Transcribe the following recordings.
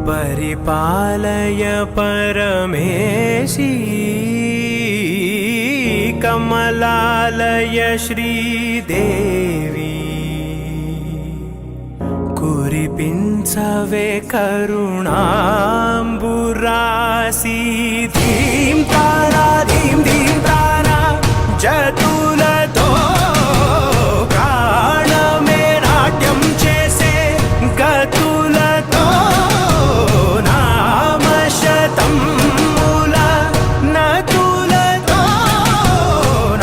परिपालय परमेशी कमलालय श्रीदेवी कुरिपिंचवे करुणांबुरासी धीं तारा जतुलतो प्राणमे नाट्यं चेसे गतुलतो नामशतं मूल नतुलतो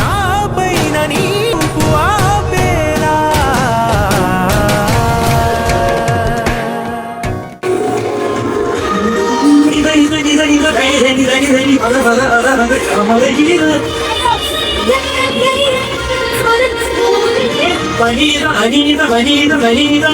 नापैननी पुआपेला Vanita, Vanita, Vanita, Vanita.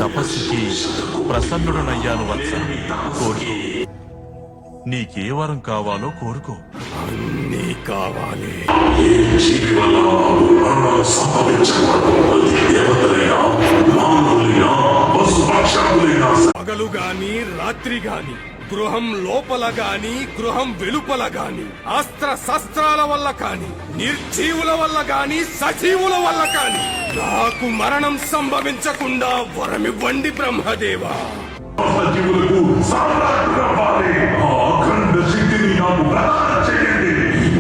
తపస్సుకి ప్రసన్నుడనయ్యాను వత్స. కోరుకో, నీకే వరం కావాలో కోరుకో. అన్నీ కావాలి. పగలు గాని రాత్రి గాని, గృహం లోపల గాని గృహం వెలుపల గాని, అస్త్ర శస్త్రాల వల్ల కాని, నిర్జీవుల వల్ల గాని సజీవుల వల్ల కాని నాకు మరణం సంభవించకుండా వరమివ్వండి బ్రహ్మదేవా. జీవులకు అఖండ శక్తిని నాకు ప్రదానం చేయండి.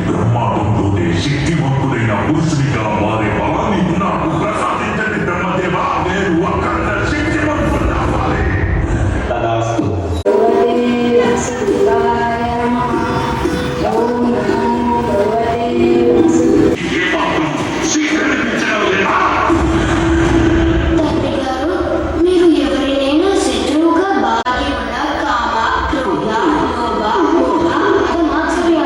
బ్రహ్మాండంలోనే శక్తివంతుడైన పురుషునిగా మారే బలాన్ని నాకు ప్రసాదించండి బ్రహ్మదేవా. నేను అఖండ శక్తివంతుడు అవ్వాలి. తదాస్తు. శత్రువుగా బాధ్యత కామ క్రోధ లోభ మోహ మద మాత్సర్యాలు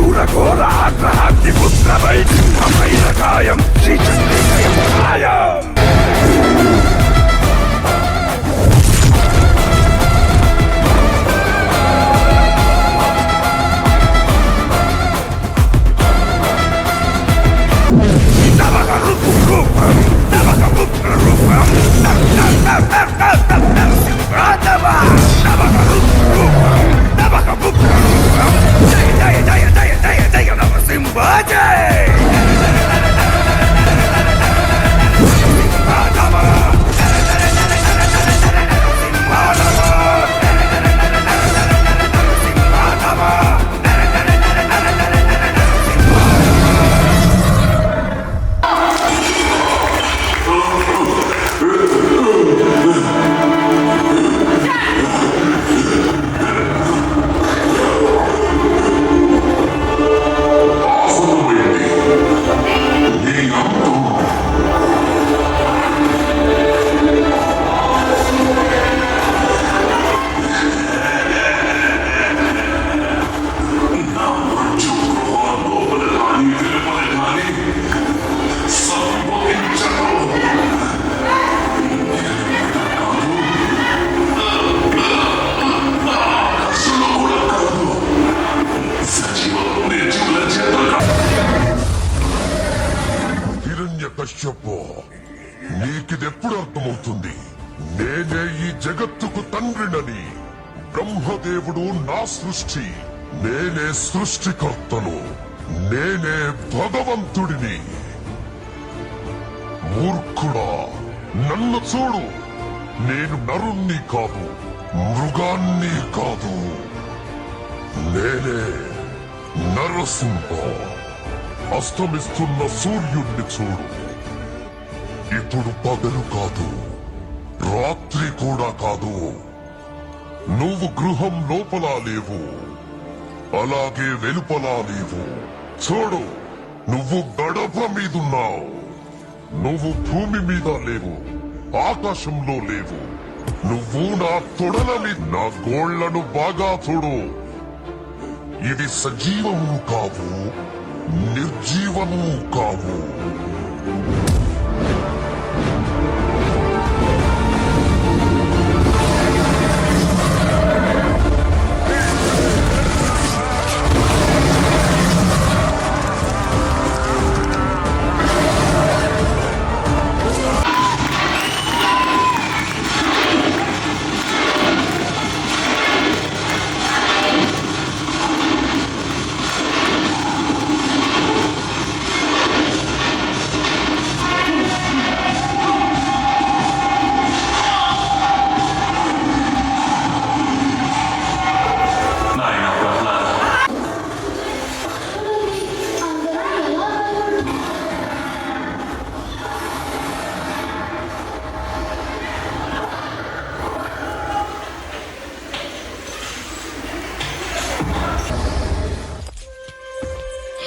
క్రూర ఘోర ఆగ్రహాగ్ని పుత్రమై సింహమైన గాయం శ్రీచక్రీయం ఖాయం. కశ్యపో, నీకిదెప్పుడు అర్థమవుతుంది? నేనే ఈ జగత్తుకు తండ్రినని. బ్రహ్మదేవుడు నా సృష్టి, నేనే సృష్టికర్తను, నేనే భగవంతుడిని. మూర్ఖుడా, నన్ను చూడు. నేను నరుణ్ణి కాదు, మృగాన్ని కాదు. నేనే నరసింహ. అస్తమిస్తున్న సూర్యుణ్ణి చూడు. ఇప్పుడు పగలు కాదు, రాత్రి కూడా కాదు. నువ్వు గృహం లోపల లేవు, అలాగే వెలుపలా లేవు. చూడు, నువ్వు గడప మీదున్నావు. నువ్వు భూమి మీద లేవు, ఆకాశంలో లేవు. నువ్వు నా తొడల మీద. నా గోళ్లను బాగా చూడు. ఇవి సజీవము కావు, నిర్జీవము కావు.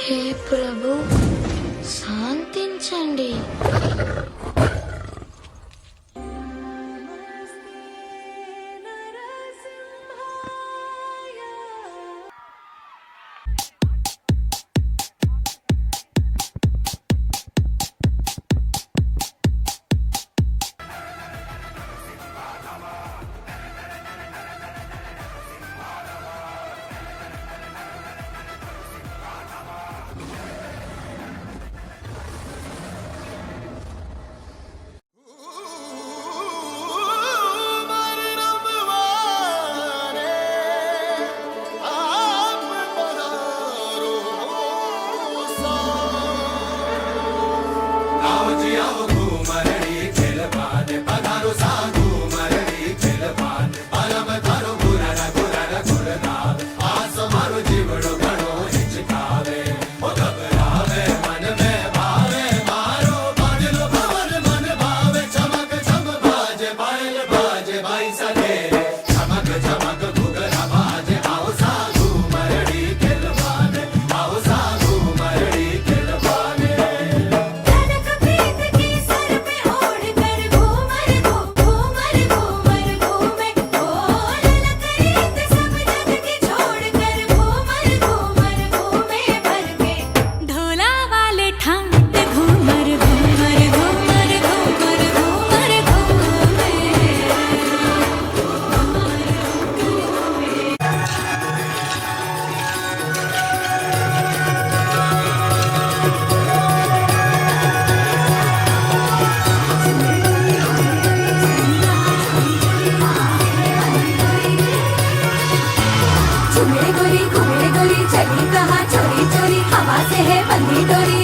హే ప్రభు, శాంతించండి. जनक प्रीत की सर पे ओढ़ कर घूमर कहाँ से है बंदी डोरी